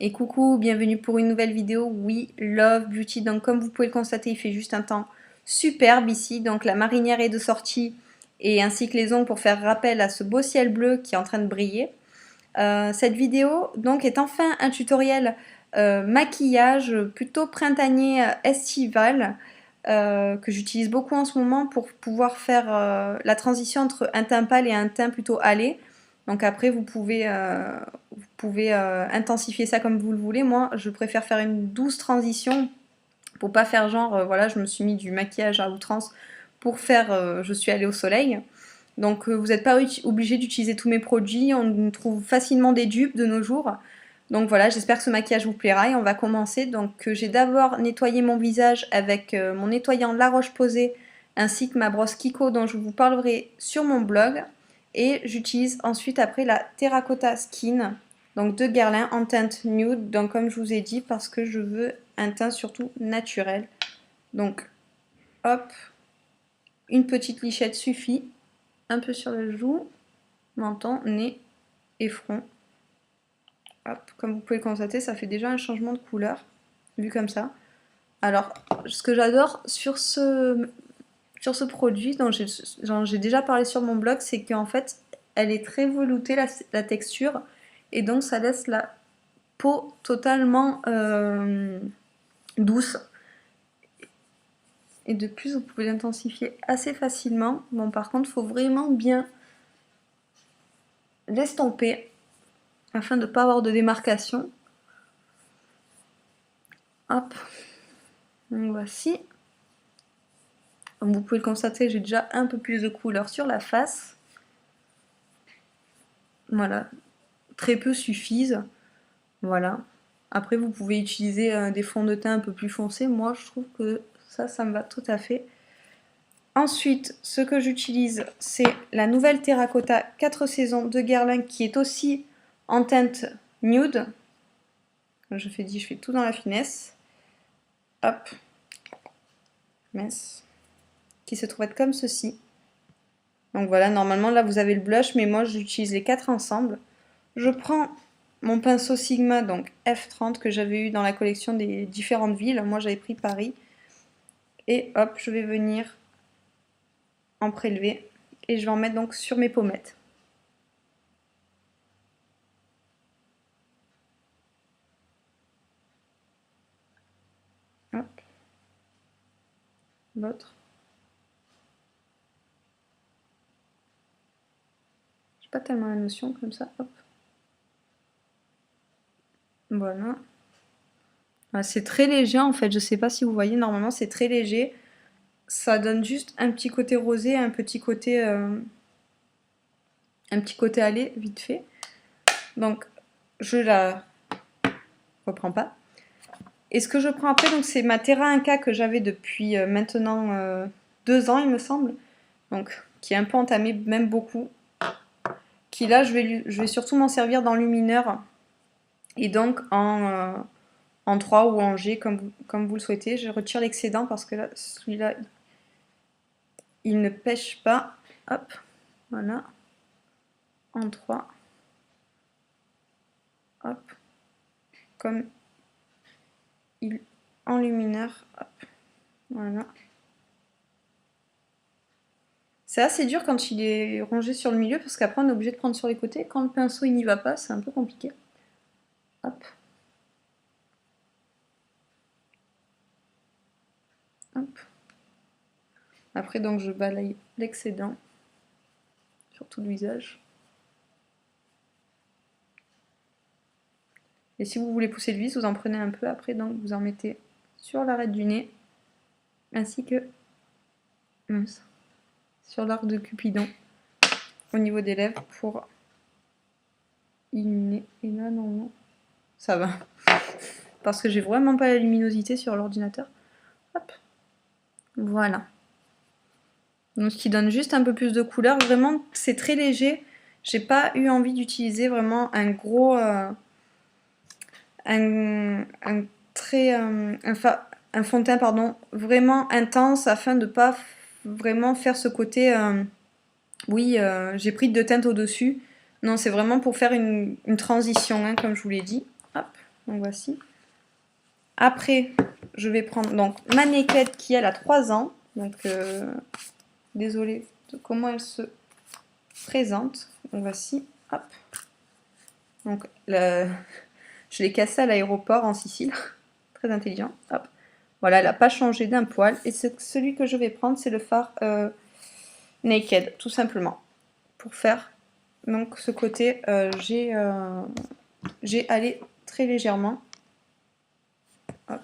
Et coucou, bienvenue pour une nouvelle vidéo, oui, Love Beauty. Donc comme vous pouvez le constater, il fait juste un temps superbe ici. Donc la marinière est de sortie et ainsi que les ongles pour faire rappel à ce beau ciel bleu qui est en train de briller. Cette vidéo donc est enfin un tutoriel maquillage plutôt printanier estival que j'utilise beaucoup en ce moment pour pouvoir faire la transition entre un teint pâle et un teint plutôt hâlé. Donc après vous pouvez intensifier ça comme vous le voulez. Moi je préfère faire une douce transition pour pas faire genre voilà je me suis mis du maquillage à outrance pour faire je suis allée au soleil. Donc vous n'êtes pas obligé d'utiliser tous mes produits, on trouve facilement des dupes de nos jours. Donc voilà, j'espère que ce maquillage vous plaira et on va commencer. Donc j'ai d'abord nettoyé mon visage avec mon nettoyant La Roche-Posay ainsi que ma brosse Kiko dont je vous parlerai sur mon blog. Et j'utilise ensuite après la Terracotta Skin, donc de Guerlain en teinte nude, donc comme je vous ai dit parce que je veux un teint surtout naturel. Donc hop, une petite lichette suffit. Un peu sur le joue, menton, nez et front. Hop, comme vous pouvez le constater, ça fait déjà un changement de couleur, vu comme ça. Alors, ce que j'adore sur ce produit, dont j'ai déjà parlé sur mon blog, c'est qu'en fait, elle est très veloutée, la texture, et donc ça laisse la peau totalement douce. Et de plus, vous pouvez l'intensifier assez facilement. Bon, par contre, il faut vraiment bien l'estomper afin de ne pas avoir de démarcation. Hop, donc voici. Comme vous pouvez le constater, j'ai déjà un peu plus de couleur sur la face. Voilà, très peu suffisent. Voilà. Après, vous pouvez utiliser des fonds de teint un peu plus foncés. Moi, je trouve que ça me va tout à fait. Ensuite, ce que j'utilise, c'est la nouvelle Terracotta 4 saisons de Guerlain qui est aussi en teinte nude. Je fais tout dans la finesse. Hop. Mince. Qui se trouve être comme ceci. Donc voilà, normalement là vous avez le blush, mais moi j'utilise les 4 ensemble. Je prends mon pinceau Sigma, donc F30, que j'avais eu dans la collection des différentes villes. Moi j'avais pris Paris. Et hop, je vais venir en prélever. Et je vais en mettre donc sur mes pommettes. Hop. L'autre. J'ai pas tellement la notion comme ça. Hop. Voilà. C'est très léger en fait, je sais pas si vous voyez, normalement c'est très léger. Ça donne juste un petit côté rosé, un petit côté allé, vite fait. Donc je la reprends pas. Et ce que je prends après, donc c'est ma Terra Inca que j'avais depuis maintenant 2 ans il me semble. Donc qui est un peu entamée, même beaucoup. Qui là je vais surtout m'en servir dans lumineur. Et donc en 3 ou en G comme vous le souhaitez. Je retire l'excédent parce que là, celui-là, il ne pêche pas. Hop, voilà. En 3. Hop. Comme il enlumineur. Hop. Voilà. C'est assez dur quand il est rongé sur le milieu parce qu'après on est obligé de prendre sur les côtés. Quand le pinceau il n'y va pas, c'est un peu compliqué. Hop. Hop. Après donc je balaye l'excédent sur tout le visage. Et si vous voulez pousser le vis, vous en prenez un peu après, donc vous en mettez sur l'arête du nez, ainsi que sur l'arc de Cupidon, au niveau des lèvres, pour illuminer. Et là, non, ça va. Parce que j'ai vraiment pas la luminosité sur l'ordinateur. Hop. Voilà. Donc, ce qui donne juste un peu plus de couleur. Vraiment, c'est très léger. J'ai pas eu envie d'utiliser vraiment un gros... un fond de teint pardon, vraiment intense afin de pas vraiment faire ce côté oui j'ai pris de teinte au dessus. Non, c'est vraiment pour faire une transition hein, comme je vous l'ai dit. Hop, Donc voici. Après, je vais prendre donc ma Naked qui elle a 3 ans. Donc désolée de comment elle se présente. Donc voici. Hop. Donc je l'ai cassée à l'aéroport en Sicile. Très intelligent. Hop. Voilà, elle n'a pas changé d'un poil. Et celui que je vais prendre, c'est le fard Naked, tout simplement. Pour faire donc ce côté, j'ai allé très légèrement. Hop.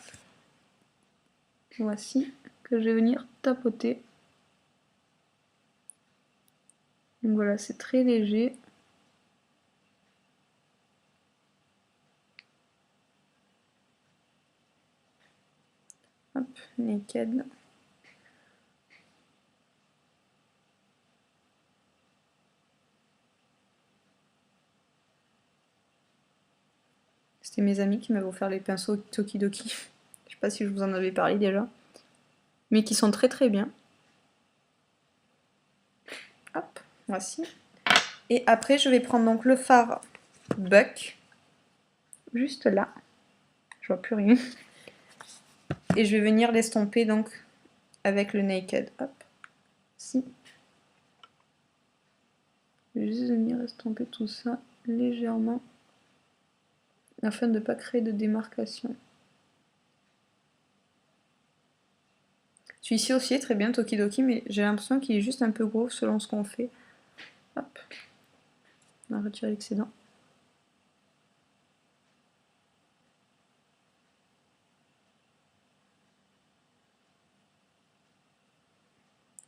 Voici que je vais venir tapoter. Donc voilà, c'est très léger. Hop, Naked. C'était mes amis qui m'avaient offert les pinceaux Tokidoki. Je sais pas si je vous en avais parlé déjà. Mais qui sont très très bien. Hop, voici. Et après, je vais prendre donc le fard Buck. Juste là. Je vois plus rien. Et je vais venir l'estomper donc avec le Naked. Hop. Si. Je vais juste venir estomper tout ça légèrement. Afin de ne pas créer de démarcation. Celui-ci aussi est très bien, Tokidoki, mais j'ai l'impression qu'il est juste un peu gros selon ce qu'on fait. Hop. On va retirer l'excédent.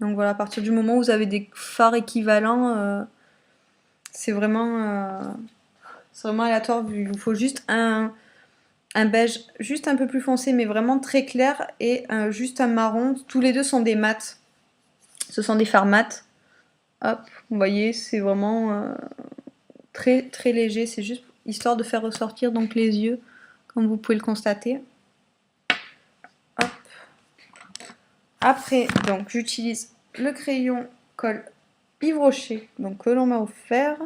Donc voilà, à partir du moment où vous avez des fards équivalents, c'est vraiment aléatoire. Il vous faut juste un beige juste un peu plus foncé, mais vraiment très clair, et juste un marron. Tous les deux sont des mats. Ce sont des fards mat. Hop, vous voyez, c'est vraiment très très léger. C'est juste histoire de faire ressortir donc les yeux, comme vous pouvez le constater. Hop. Après, donc j'utilise le crayon colle Yves Rocher, donc que l'on m'a offert.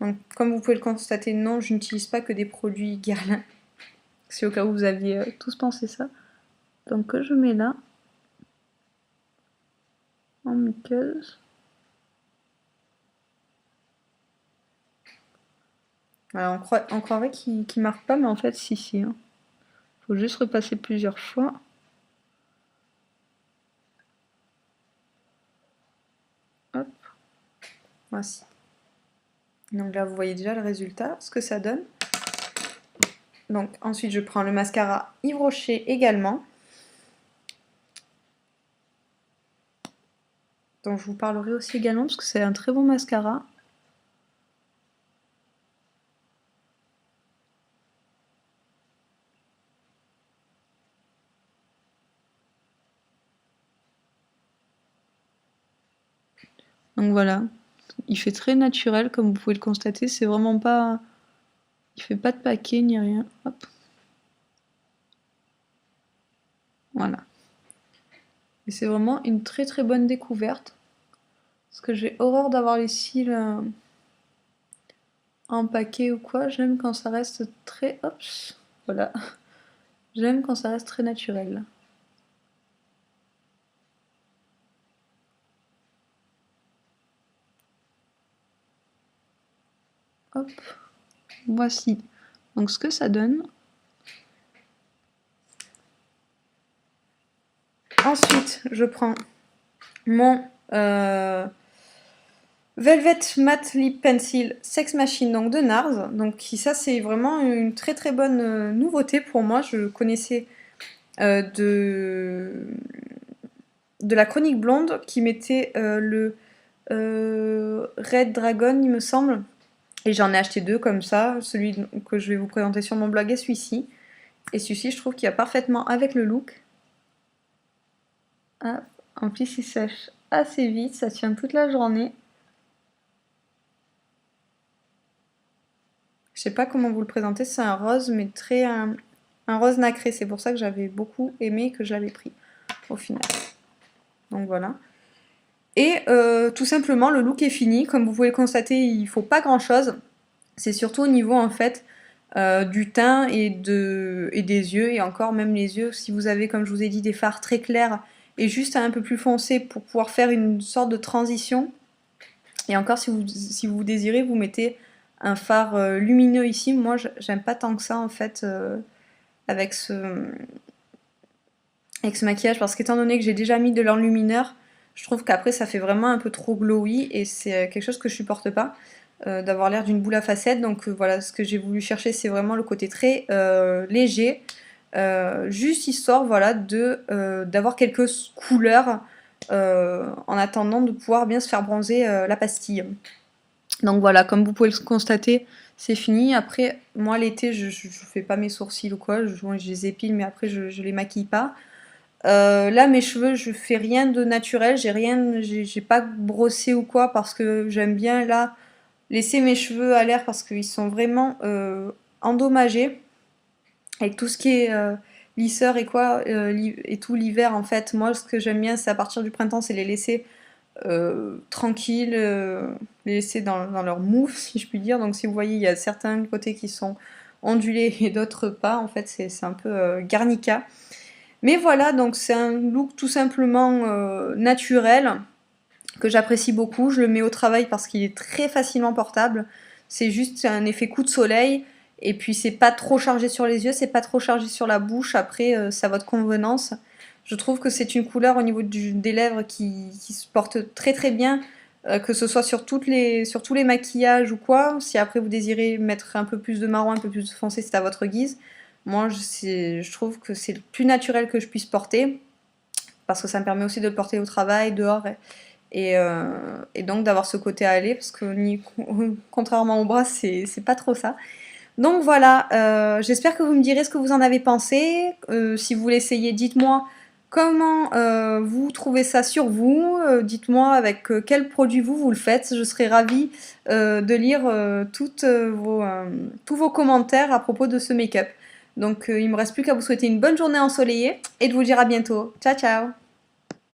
Donc, comme vous pouvez le constater, non, je n'utilise pas que des produits Guerlain. Si au cas où vous aviez tous pensé ça. Donc que je mets là, en muqueuse. Alors on croirait qu'il marque pas, mais en fait si si. Hein. Faut juste repasser plusieurs fois. Hop. Voici. Donc là vous voyez déjà le résultat, ce que ça donne. Donc ensuite je prends le mascara Yves Rocher également. Donc je vous parlerai aussi également parce que c'est un très bon mascara. Donc voilà, il fait très naturel comme vous pouvez le constater, c'est vraiment pas... Il fait pas de paquet ni rien. Hop. Voilà. Et c'est vraiment une très très bonne découverte. Parce que j'ai horreur d'avoir les cils en paquet ou quoi. J'aime quand ça reste très... Hop. Voilà. J'aime quand ça reste très naturel. Hop. Voici. Donc ce que ça donne. Ensuite, je prends mon Velvet Matte Lip Pencil Sex Machine donc de NARS. Donc ça c'est vraiment une très très bonne nouveauté pour moi. Je connaissais de la chronique blonde qui mettait le Red Dragon il me semble. Et j'en ai acheté 2 comme ça. Celui que je vais vous présenter sur mon blog est celui-ci. Et celui-ci je trouve qu'il va parfaitement avec le look. Ah, en plus il sèche assez vite, ça tient toute la journée. Je sais pas comment vous le présenter, c'est un rose, mais très un rose nacré. C'est pour ça que j'avais beaucoup aimé que je l'avais pris au final. Donc voilà. Et tout simplement, le look est fini. Comme vous pouvez le constater, il faut pas grand chose. C'est surtout au niveau en fait du teint et des yeux, et encore même les yeux, si vous avez, comme je vous ai dit, des fards très clairs et juste un peu plus foncé pour pouvoir faire une sorte de transition. Et encore, si vous désirez, vous mettez un fard lumineux ici. Moi, j'aime pas tant que ça, en fait, avec ce maquillage, parce qu'étant donné que j'ai déjà mis de l'enlumineur, je trouve qu'après, ça fait vraiment un peu trop glowy, et c'est quelque chose que je supporte pas, d'avoir l'air d'une boule à facettes. Donc voilà, ce que j'ai voulu chercher, c'est vraiment le côté très léger, juste histoire, voilà, d'avoir quelques couleurs, en attendant de pouvoir bien se faire bronzer la pastille. Donc voilà, comme vous pouvez le constater, c'est fini. Après, moi l'été, je fais pas mes sourcils ou quoi, je les épile, mais après je les maquille pas. Là, mes cheveux, je fais rien de naturel, j'ai pas brossé ou quoi, parce que j'aime bien là laisser mes cheveux à l'air, parce qu'ils sont vraiment endommagés avec tout ce qui est lisseur et quoi, et tout l'hiver. En fait, moi, ce que j'aime bien, c'est à partir du printemps, c'est les laisser tranquilles, les laisser dans leur mou, si je puis dire. Donc si vous voyez, il y a certains côtés qui sont ondulés et d'autres pas. En fait, c'est un peu garnica. Mais voilà, donc c'est un look tout simplement naturel, que j'apprécie beaucoup. Je le mets au travail parce qu'il est très facilement portable. C'est juste un effet coup de soleil. Et puis c'est pas trop chargé sur les yeux, c'est pas trop chargé sur la bouche. Après, c'est à votre convenance. Je trouve que c'est une couleur au niveau des lèvres qui se porte très très bien, que ce soit sur tous les maquillages ou quoi. Si après vous désirez mettre un peu plus de marron, un peu plus de foncé, c'est à votre guise. Moi, je trouve que c'est le plus naturel que je puisse porter, parce que ça me permet aussi de le porter au travail, dehors, et donc d'avoir ce côté à aller, parce que contrairement au bras, c'est pas trop ça. Donc voilà, j'espère que vous me direz ce que vous en avez pensé. Si vous l'essayez, dites-moi comment vous trouvez ça sur vous. Dites-moi avec quel produit vous le faites. Je serai ravie de lire tous vos commentaires à propos de ce make-up. Donc il me reste plus qu'à vous souhaiter une bonne journée ensoleillée et de vous dire à bientôt. Ciao ciao!